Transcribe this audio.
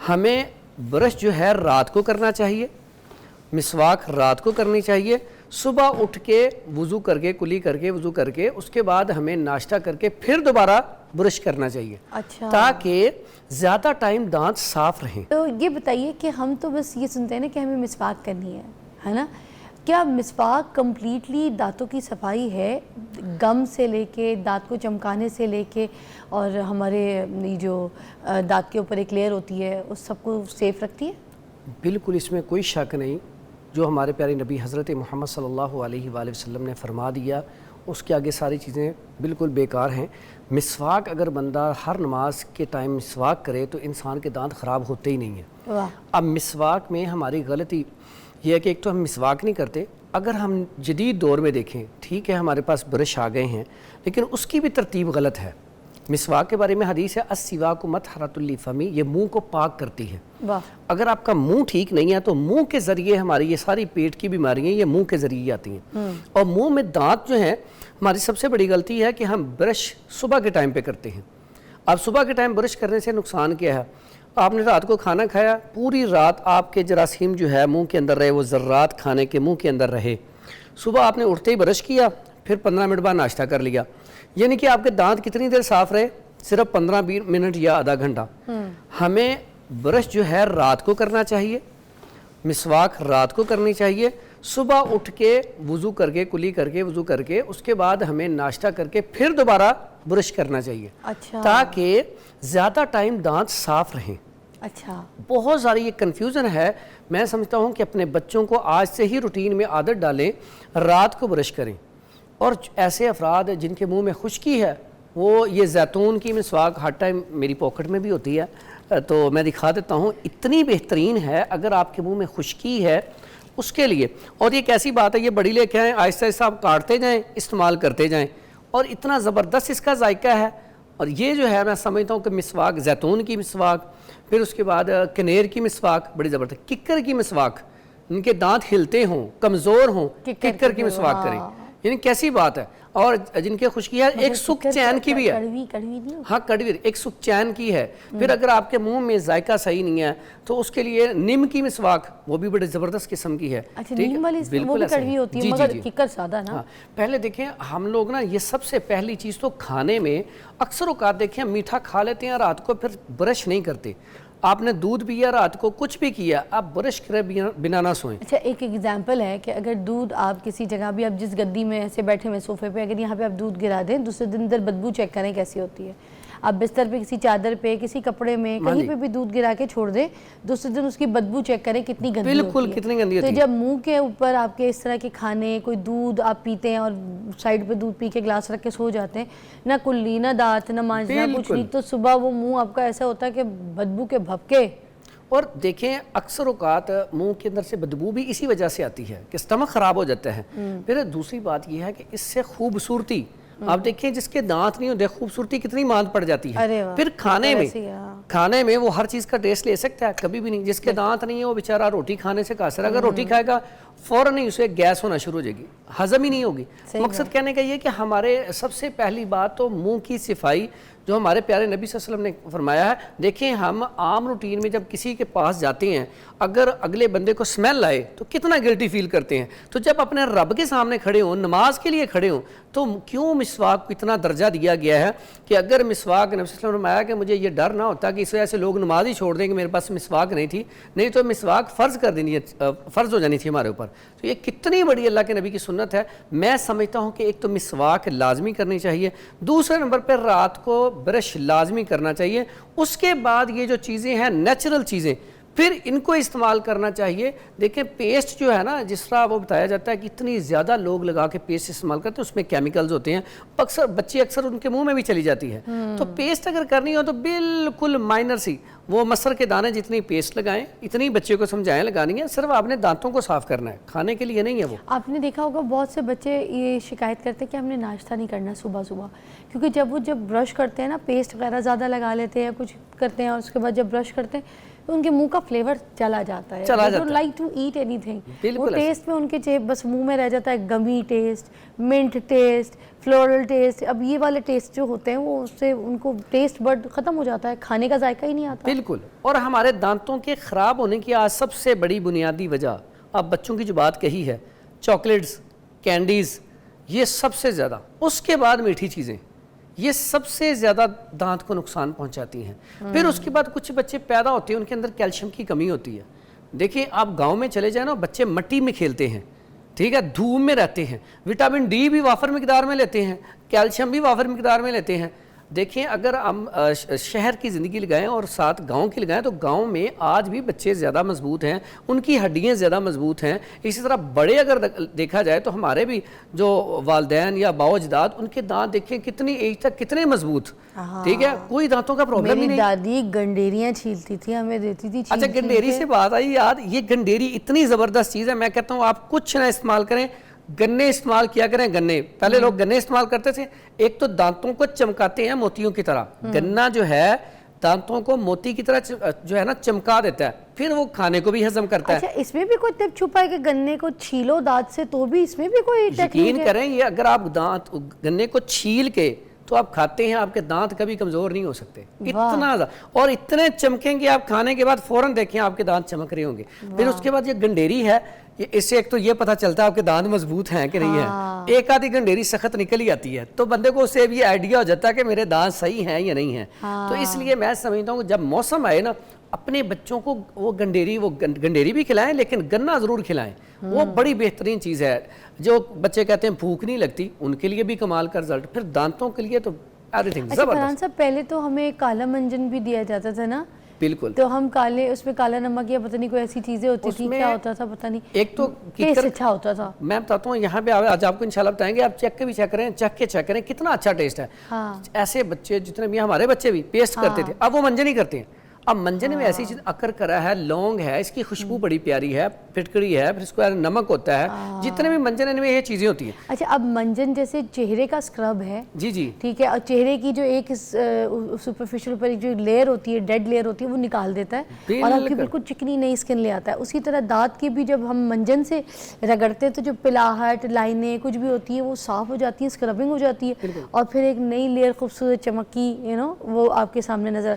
ہمیں برش جو ہے رات کو کرنا چاہیے، مسواک رات کو کرنی چاہیے، صبح اٹھ کے وضو کر کے کلی کر کے وضو کر کے اس کے بعد ہمیں ناشتہ کر کے پھر دوبارہ برش کرنا چاہیے تاکہ زیادہ ٹائم دانت صاف رہیں۔ تو یہ بتائیے کہ ہم تو بس یہ سنتے ہیں نا کہ ہمیں مسواک کرنی ہے نا، کیا مسواک کمپلیٹلی دانتوں کی صفائی ہے، گم سے لے کے دانت کو چمکانے سے لے کے اور ہمارے جو دانت کے اوپر ایک لیئر ہوتی ہے اس سب کو سیف رکھتی ہے؟ بالکل اس میں کوئی شک نہیں، جو ہمارے پیارے نبی حضرت محمد صلی اللہ علیہ وآلہ وسلم نے فرما دیا اس کے آگے ساری چیزیں بالکل بیکار ہیں۔ مسواک اگر بندہ ہر نماز کے ٹائم مسواک کرے تو انسان کے دانت خراب ہوتے ہی نہیں ہیں۔ اب مسواک میں ہماری غلطی یہ ہے کہ ایک تو ہم مسواک نہیں کرتے، اگر ہم جدید دور میں دیکھیں ٹھیک ہے ہمارے پاس برش آ گئے ہیں لیکن اس کی بھی ترتیب غلط ہے۔ مسواک کے بارے میں حدیث ہے السواک مطہرۃ للفم، یہ منہ کو پاک کرتی ہے۔ اگر آپ کا منہ ٹھیک نہیں ہے تو منہ کے ذریعے ہماری یہ ساری پیٹ کی بیماریاں یہ منہ کے ذریعے آتی ہیں، اور منہ میں دانت جو ہیں ہماری سب سے بڑی غلطی ہے کہ ہم برش صبح کے ٹائم پہ کرتے ہیں۔ اب صبح کے ٹائم برش کرنے سے نقصان کیا ہے؟ آپ نے رات کو کھانا کھایا، پوری رات آپ کے جراثیم جو ہے منہ کے اندر رہے، وہ ذرات کھانے کے منہ کے اندر رہے، صبح آپ نے اٹھتے ہی برش کیا، پھر 15 منٹ بعد ناشتہ کر لیا، یعنی کہ آپ کے دانت کتنی دیر صاف رہے؟ صرف 15-20 منٹ یا آدھا گھنٹہ۔ ہمیں برش جو ہے رات کو کرنا چاہیے، مسواک رات کو کرنی چاہیے، صبح اٹھ کے وضو کر کے کلی کر کے وضو کر کے اس کے بعد ہمیں ناشتہ کر کے پھر دوبارہ برش کرنا چاہیے تاکہ زیادہ ٹائم دانت صاف رہیں۔ بہت ساری یہ کنفیوژن ہے، میں سمجھتا ہوں کہ اپنے بچوں کو آج سے ہی روٹین میں عادت ڈالیں، رات کو برش کریں۔ اور ایسے افراد جن کے منہ میں خشکی ہے وہ یہ زیتون کی مسواک ہر ٹائم میری پاکٹ میں بھی ہوتی ہے تو میں دکھا دیتا ہوں، اتنی بہترین ہے اگر آپ کے منہ میں خشکی ہے اس کے لیے۔ اور یہ کیسی بات ہے، یہ بڑی لے کے آئیں، آہستہ آہستہ آپ کاٹتے جائیں استعمال کرتے جائیں، اور اتنا زبردست اس کا ذائقہ ہے۔ اور یہ جو ہے میں سمجھتا ہوں کہ مسواک، زیتون کی مسواک، پھر اس کے بعد کنیر کی مسواک بڑی زبردست، ککر کی مسواک، ان کے دانت ہلتے ہوں کمزور ہوں ککر کی مسواک کریں، یعنی کیسی بات ہے۔ اور جن کے خشکی ہے ایک سکھ چین کی بھی ہے، ہاں کڑوی ایک سکھ چین کی ہے۔ پھر اگر آپ کے منہ میں ذائقہ صحیح نہیں ہے تو اس کے لیے نیم کی مسواک، وہ بھی بڑے زبردست قسم کی ہے۔ بالکل کڑوی ہوتی ہے مگر ککر سادہ نا۔ پہلے دیکھیں ہم لوگ نا یہ سب سے پہلی چیز تو کھانے میں اکثر اوقات دیکھیں میٹھا کھا لیتے ہیں رات کو پھر برش نہیں کرتے۔ آپ نے دودھ پیا رات کو کچھ بھی کیا، آپ برش کرے بنا نہ سوئیں۔ اچھا ایک ایگزامپل ہے کہ اگر دودھ آپ کسی جگہ بھی، آپ جس گدی میں ایسے بیٹھے ہوئے صوفے پہ، اگر یہاں پہ آپ دودھ گرا دیں، دوسرے دن اندر بدبو چیک کریں کیسی ہوتی ہے۔ آپ بستر پہ کسی چادر پہ کسی کپڑے میں کہیں پہ بھی دودھ گرا کے چھوڑ دیں، دوسرے دن اس کی بدبو چیک کریں کتنی گندی ہوتی ہے۔ بالکل کتنی گندی ہوتی ہے۔ تو جب منہ کے اوپر آپ کے اس طرح کے کھانے، کوئی دودھ آپ پیتے ہیں اور سائڈ پہ دودھ پی کے گلاس رکھ کے سو جاتے ہیں، نہ کلی نہ دانت نہ مانجنا کچھ نہیں، تو صبح وہ منہ آپ کا ایسا ہوتا ہے کہ بدبو کے بھپکے۔ اور دیکھیں اکثر اوقات منہ کے اندر سے بدبو بھی اسی وجہ سے آتی ہے کہ اسٹمک خراب ہو جاتا ہے۔ پھر دوسری بات یہ ہے کہ اس سے خوبصورتی، آپ دیکھیں جس کے دانت نہیں ہوتے خوبصورتی کتنی ماند پڑ جاتی ہے۔ پھر کھانے میں وہ ہر چیز کا ٹیسٹ لے سکتا ہے، کبھی بھی نہیں۔ جس کے دانت نہیں ہے وہ بیچارہ روٹی کھانے سے قاصر ہے، اگر روٹی کھائے گا فوراً ہی اسے گیس ہونا شروع ہو جائے گی، ہضم ہی نہیں ہوگی۔ مقصد کہنے کا یہ کہ ہمارے سب سے پہلی بات تو منہ کی صفائی جو ہمارے پیارے نبی صلی اللہ علیہ وسلم نے فرمایا ہے۔ دیکھیں ہم عام روٹین میں جب کسی کے پاس جاتے ہیں، اگر اگلے بندے کو سمیل آئے تو کتنا گلٹی فیل کرتے ہیں، تو جب اپنے رب کے سامنے کھڑے ہوں، نماز کے لیے کھڑے ہوں، تو کیوں مسواک کو اتنا درجہ دیا گیا ہے کہ اگر مسواک، نبی صلی اللہ علیہ وسلم نے فرمایا کہ مجھے یہ ڈر نہ ہوتا کہ اس وجہ سے لوگ نماز ہی چھوڑ دیں کہ میرے پاس مسواک نہیں تھی، نہیں تو مسواک فرض کر دینی ہے، فرض ہو جانی تھی ہمارے اوپر۔ تو یہ کتنی بڑی اللہ کے نبی کی سنت ہے۔ میں سمجھتا ہوں کہ ایک تو مسواک لازمی کرنی چاہیے، دوسرے نمبر پر رات کو برش لازمی کرنا چاہیے، اس کے بعد یہ جو چیزیں ہیں نیچرل چیزیں پھر ان کو استعمال کرنا چاہیے۔ دیکھیں پیسٹ جو ہے نا، جس طرح وہ بتایا جاتا ہے کہ اتنی زیادہ لوگ لگا کے پیسٹ استعمال کرتے ہیں، اس میں کیمیکلز ہوتے ہیں، بچے اکثر ان کے منہ میں بھی چلی جاتی ہے۔ تو پیسٹ اگر کرنی ہو تو بالکل مائنر سی، وہ مسر کے دانے جتنی پیسٹ لگائیں، اتنی بچے کو سمجھائیں لگانی ہے، صرف آپ نے دانتوں کو صاف کرنا ہے، کھانے کے لیے نہیں ہے۔ وہ آپ نے دیکھا ہوگا بہت سے بچے یہ شکایت کرتے ہیں کہ ہم نے ناشتہ نہیں کرنا صبح، کیونکہ جب برش کرتے ہیں نا پیسٹ وغیرہ زیادہ لگا لیتے ہیں، کچھ کرتے ہیں، اور اس کے بعد جب برش کرتے ہیں تو ان کے منہ کا فلیور چلا جاتا ہے۔ they don't like to eat anything، وہ ٹیسٹ میں ان کے بس منہ میں رہ جاتا ہے، gummy taste, mint taste, floral taste. اب یہ والے ٹیسٹ جو ہوتے ہیں وہ اس سے ان کو ٹیسٹ بڈ ختم ہو جاتا ہے، کھانے کا ذائقہ ہی نہیں آتا۔ بالکل. اور ہمارے دانتوں کے خراب ہونے کی آج سب سے بڑی بنیادی وجہ, آپ بچوں کی جو بات کہی ہے, چاکلیٹس, کینڈیز, یہ سب سے زیادہ, اس کے بعد میٹھی چیزیں, یہ سب سے زیادہ دانت کو نقصان پہنچاتی ہیں. پھر اس کے بعد کچھ بچے پیدا ہوتے ہیں ان کے اندر کیلشیم کی کمی ہوتی ہے. دیکھیں آپ گاؤں میں چلے جائیں نا, بچے مٹی میں کھیلتے ہیں, ٹھیک ہے, دھوپ میں رہتے ہیں, وٹامن ڈی بھی وافر مقدار میں لیتے ہیں, کیلشیم بھی وافر مقدار میں لیتے ہیں. دیکھیں اگر ہم شہر کی زندگی لگائیں اور ساتھ گاؤں کی لگائیں تو گاؤں میں آج بھی بچے زیادہ مضبوط ہیں, ان کی ہڈیاں زیادہ مضبوط ہیں. اسی طرح بڑے اگر دیکھا جائے تو ہمارے بھی جو والدین یا باؤ اجداد, ان کے دانت دیکھیں کتنی ایج تک کتنے مضبوط, ٹھیک ہے, کوئی دانتوں کا پرابلم ہی نہیں. میری دادی گنڈیریاں چھیلتی تھی, ہمیں دیتی تھی. اچھا گنڈیری سے بات آئی یاد, یہ گنڈیری اتنی زبردست چیز ہے, میں کہتا ہوں آپ کچھ نہ استعمال کریں, گنے استعمال کیا کریں. گنے پہلے لوگ گنے استعمال کرتے تھے, ایک تو دانتوں کو چمکاتے ہیں موتیوں کی طرح, گنا جو ہے دانتوں کو موتی کی طرح جو ہے نا چمکا دیتا ہے, پھر وہ کھانے کو بھی ہضم کرتا ہے. اچھا اس میں بھی کوئی ٹپ چھپا ہے کہ گنے کو چھیلو دانت سے, تو بھی اس میں بھی کوئی ٹیکنیک یقین کریں یہ اگر آپ دانت گنے کو چھیل کے تو آپ کھاتے ہیں, آپ کے دانت کبھی کمزور نہیں ہو سکتے, اتنا زیادہ, اور اتنے چمکیں گے آپ کھانے کے بعد فوراً دیکھیں آپ کے دانت چمک رہے ہوں گے. پھر اس کے بعد یہ گنڈیری ہے, اس سے ایک تو یہ پتہ چلتا ہے آپ کے دانت مضبوط ہیں کہ نہیں ہیں. ایک آدھی گنڈیری سخت نکل ہی آتی ہے تو بندے کو اس سے بھی آئیڈیا ہو جاتا ہے کہ میرے دانت صحیح ہیں یا نہیں ہیں. تو اس لیے میں سمجھتا ہوں کہ جب موسم آئے نا, اپنے بچوں کو وہ گنڈیری بھی کھلائیں, لیکن گنا ضرور کھلائیں. وہ بڑی بہترین چیز ہے. جو بچے کہتے ہیں بھوک نہیں لگتی, ان کے لیے بھی کمال کا رزلٹ. پھر دانتوں کے لیے تو ایوری تھنگ زبردست. فرحان صاحب پہلے تو ہمیں کالا منجن بھی دیا جاتا تھا نا, بالکل, تو ہم کالے اس میں کالا نمک یا پتہ نہیں کوئی ایسی چیزیں ہوتی تھی, کیا ہوتا تھا پتہ نہیں, ایک تو ٹیسٹ اچھا ہوتا تھا. میں بتاتا ہوں یہاں پہ آج آپ کو انشاءاللہ بتائیں گے, آپ چیک کے بھی چیک کریں, چیک کریں کتنا اچھا ٹیسٹ ہے. ایسے بچے جتنے بھی ہمارے بچے بھی پیسٹ کرتے تھے, اب وہ منجن ہی کرتے ہیں. اب منجن میں ایسی چیز اکر کرا ہے, لونگ ہے, اس کی خوشبو بڑی پیاری ہے, پھٹکڑی ہے, پھر اس کو نمک ہوتا ہے, جتنے بھی منجن ان میں یہ چیزیں ہوتی ہیں. اچھا اب منجن جیسے چہرے کا اسکرب ہے, جی جی ٹھیک ہے, اور چہرے کی جو ایک سپرفیشل پر جو لیئر ہوتی ہے, ڈیڈ لیئر ہوتی ہے, وہ نکال دیتا ہے اور آپ کی بالکل چکنی نئی اسکن لے آتا ہے. اسی طرح دانت کی بھی جب ہم منجن سے رگڑتے ہیں تو جو پلاہٹ, لائنیں کچھ بھی ہوتی ہیں وہ صاف ہو جاتی ہیں, اسکربنگ ہو جاتی ہے, اور پھر ایک نئی لیئر خوبصورت چمکی وہ آپ کے سامنے نظر.